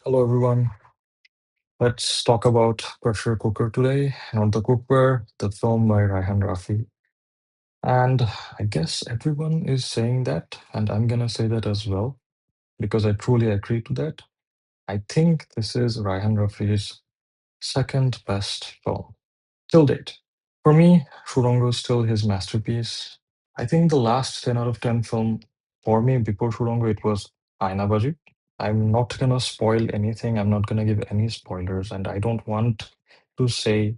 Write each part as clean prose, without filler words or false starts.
Hello, everyone. Let's talk about Pressure Cooker today, not the cookware, the film by Raihan Rafi. And I guess everyone is saying that, and I'm gonna say that as well, because I truly agree to that. I think this is Raihan Rafi's second best film till date. For me, Shurongo is still his masterpiece. I think the last 10 out of 10 film for me before Shurongo, it was Aina Baji. I'm not gonna spoil anything. I'm not gonna give any spoilers, and I don't want to say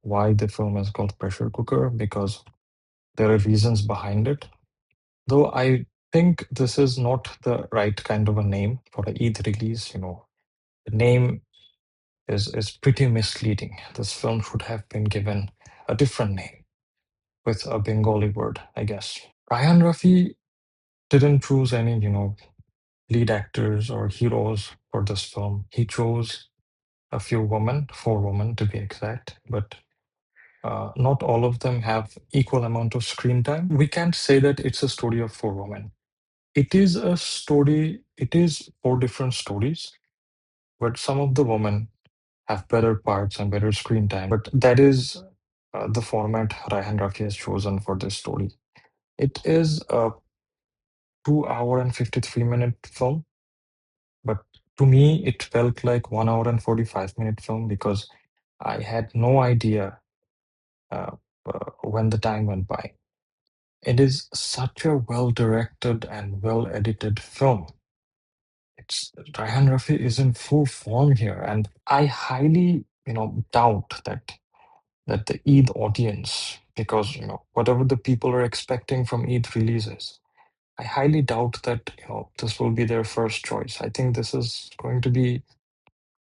why the film is called Pressure Cooker because there are reasons behind it. Though I think this is not the right kind of a name for a Eid release. The name is pretty misleading. This film should have been given a different name with a Bengali word, I guess. Ryan Rafi didn't choose any, lead actors or heroes for this film. He chose a few women, four women to be exact, but not all of them have equal amount of screen time. We can't say that it's a story of four women. It is a story, it is four different stories, but some of the women have better parts and better screen time. But that is the format Raihan Rafi has chosen for this story. It is a 2 hour and 53-minute film, but to me, it felt like 1 hour and 45-minute film because I had no idea uh, when the time went by. It is such a well directed and well edited film. It's Raihan Rafi is in full form here, and I highly, doubt that the Eid audience, because whatever the people are expecting from Eid releases, I highly doubt that this will be their first choice. I think this is going to be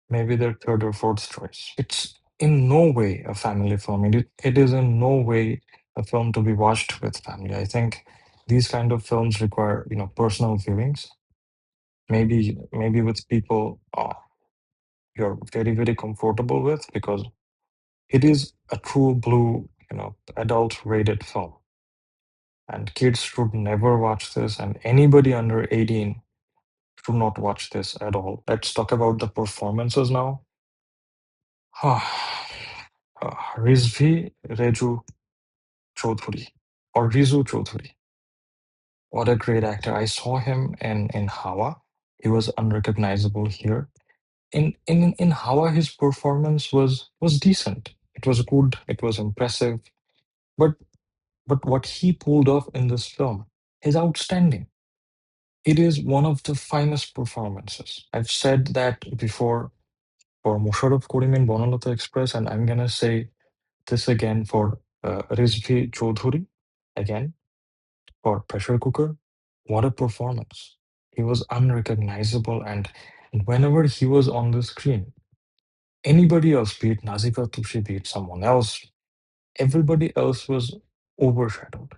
maybe their third or fourth choice. It's in no way a family film. It is in no way a film to be watched with family. I think these kind of films require personal viewings. Maybe with people you're very comfortable with because it is a true blue adult rated film, and kids should never watch this, and anybody under 18 should not watch this at all. Let's talk about the performances now. Rizvi Reju Chaudhuri or Rizu Chaudhuri. What a great actor. I saw him in Hawa. He was unrecognizable here. In Hawa, his performance was decent. It was good, it was impressive. But but what he pulled off in this film is outstanding. It is one of the finest performances. I've said that before for Musharraf Karim in Bonalata Express, and I'm gonna say this again for Rizvi Chaudhuri, again for Pressure Cooker. What a performance! He was unrecognizable, and whenever he was on the screen, anybody else, be it Nazifa Tushi, be it someone else, everybody else was overshadowed.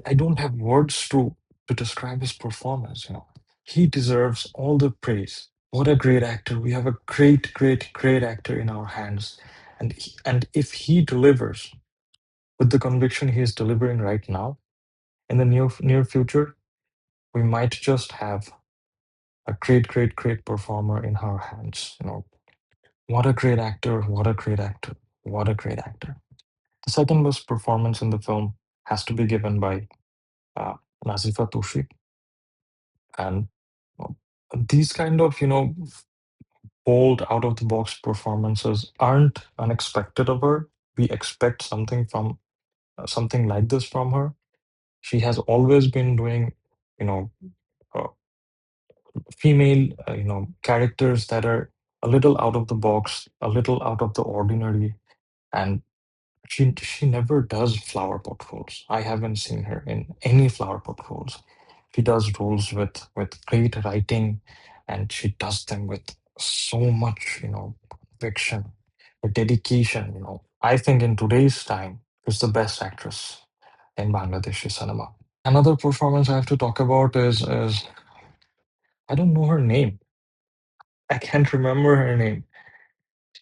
I don't have words to describe his performance. He deserves all the praise. What a great actor! We have a great actor in our hands, and if he delivers with the conviction he is delivering right now, in the near future, we might just have a great performer in our hands. What a great actor! What a great actor! What a great actor! The second best performance in the film has to be given by uh, Nazifa Tushi, and uh, these kind of bold out of the box performances aren't unexpected of her. We expect something like this from her. She has always been doing you know uh, female characters that are a little out of the box, a little out of the ordinary, and she never does flower pot roles. I haven't seen her in any flower pot roles. She does roles with great writing, and she does them with so much conviction, with dedication. I think in today's time, she's the best actress in Bangladeshi cinema. Another performance I have to talk about is I don't know her name. I can't remember her name.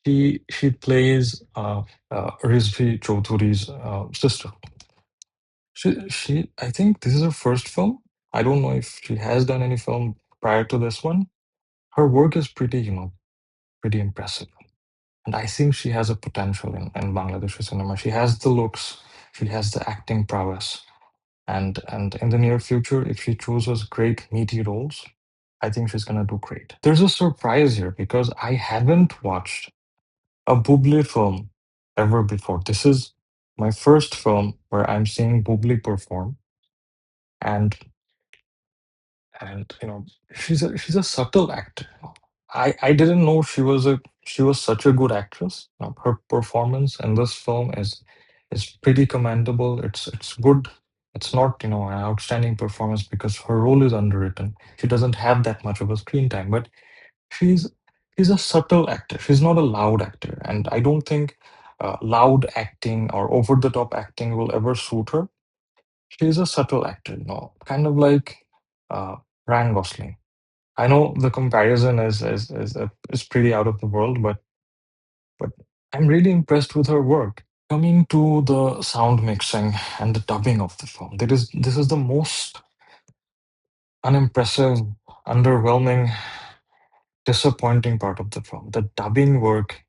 She plays Rizvi Chaudhuri's sister. She I think this is her first film. I don't know if she has done any film prior to this one, her work is pretty, pretty impressive. And I think she has a potential in Bangladeshi cinema. She has the looks, she has the acting prowess. And in the near future, if she chooses great meaty roles, I think she's gonna do great. There's a surprise here because I haven't watched a Bublé film ever before. This is my first film where I'm seeing Bublé perform, and she's a subtle actor. I didn't know she was such a good actress. Her performance in this film is pretty commendable. It's good. It's not an outstanding performance because her role is underwritten. She doesn't have that much of a screen time, but she's she's a subtle actor. She's not a loud actor, and I don't think loud acting or over the top acting will ever suit her. She's a subtle actor, kind of like uh, Ryan Gosling. I know the comparison is pretty out of the world, but I'm really impressed with her work. Coming to the sound mixing and the dubbing of the film, this is the most unimpressive, underwhelming, disappointing part of the film. The dubbing work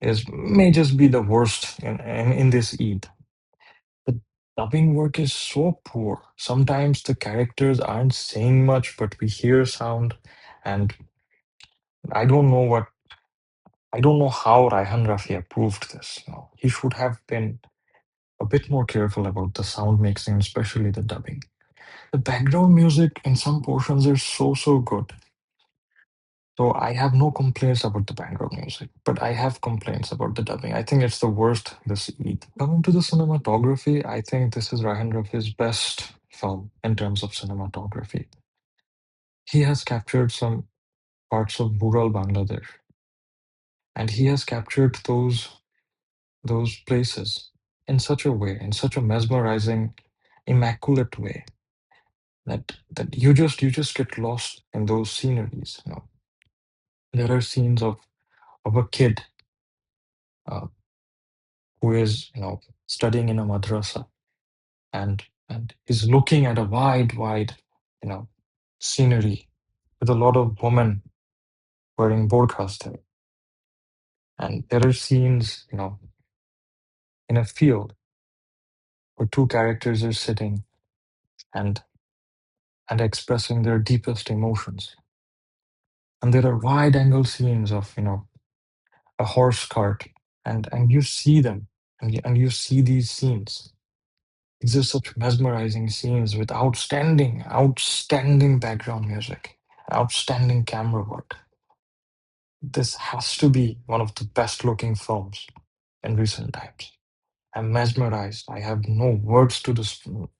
is may just be the worst in this Eid. The dubbing work is so poor. Sometimes the characters aren't saying much, but we hear sound, and I don't know what I don't know how Raihan Rafi approved this. He should have been a bit more careful about the sound mixing, especially the dubbing. The background music in some portions is so good. So I have no complaints about the background music, but I have complaints about the dubbing. I think it's the worst this Eid. Coming to the cinematography, I think this is Raihan Rafi's best film in terms of cinematography. He has captured some parts of rural Bangladesh, and he has captured those places in such a way, in such a mesmerizing, immaculate way that you just get lost in those sceneries. There are scenes of a kid uh, who is studying in a madrasa, and is looking at a wide you know scenery with a lot of women wearing burqas there. And there are scenes in a field where two characters are sitting and expressing their deepest emotions. And there are wide angle scenes of a horse cart, and you see them, and you see these scenes. These are such mesmerizing scenes with outstanding background music, outstanding camera work. This has to be one of the best looking films in recent times. I'm mesmerized. I have no words to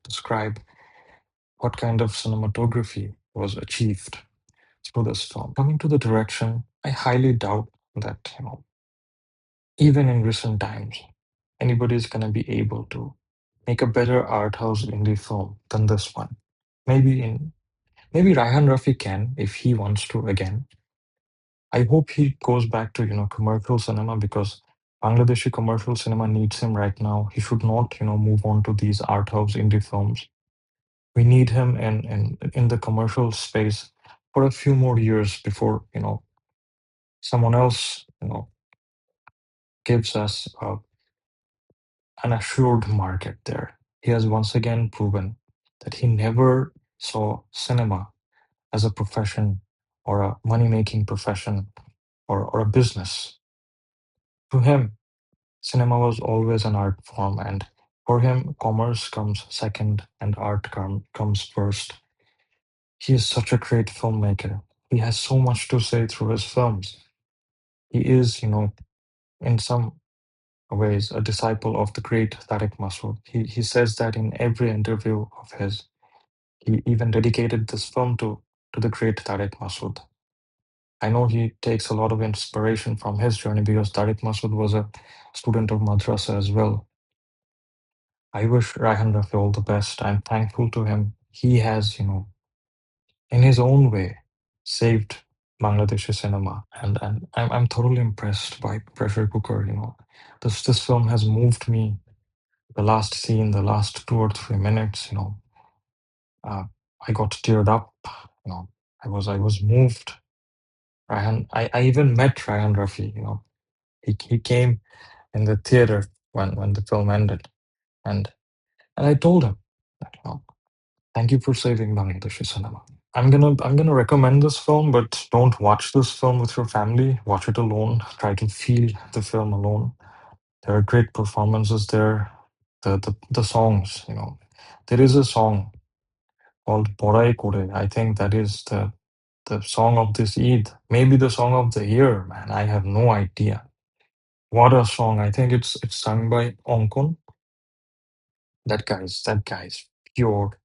describe what kind of cinematography was achieved through this film. Coming to the direction, I highly doubt that even in recent times, anybody is going to be able to make a better art house indie film than this one. Maybe Raihan Rafi can if he wants to again. I hope he goes back to commercial cinema because Bangladeshi commercial cinema needs him right now. He should not move on to these art house indie films. We need him in the commercial space for a few more years before someone else gives us an assured market there. He has once again proven that he never saw cinema as a profession or a money making profession or a business. To him, cinema was always an art form, and for him, commerce comes second and art comes first. He is such a great filmmaker. He has so much to say through his films. He is, in some ways, a disciple of the great Tariq Masood. He says that in every interview of his. He even dedicated this film to the great Tariq Masood. I know he takes a lot of inspiration from his journey because Tariq Masood was a student of madrasa as well. I wish Raihan Rafi all the best. I'm thankful to him. He has, in his own way, saved Bangladeshi cinema, and I'm thoroughly impressed by Pressure Cooker. This film has moved me. The last scene, the last 2 or 3 minutes, uh, I got teared up. You know, I was moved. I even met Raihan Rafi. He came in the theater when the film ended, and I told him that, thank you for saving Bangladeshi cinema. I'm gonna recommend this film, but don't watch this film with your family. Watch it alone. Try to feel the film alone. There are great performances there. The songs, there is a song called Borai Kore. I think that is the song of this Eid. Maybe the song of the year, man. I have no idea. What a song. I think it's sung by Onkon. That guy's pure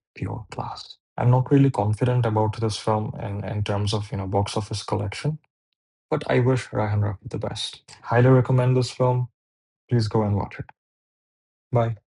class. I'm not really confident about this film in terms of box office collection, but I wish Ryan Rafi the best. Highly recommend this film. Please go and watch it. Bye.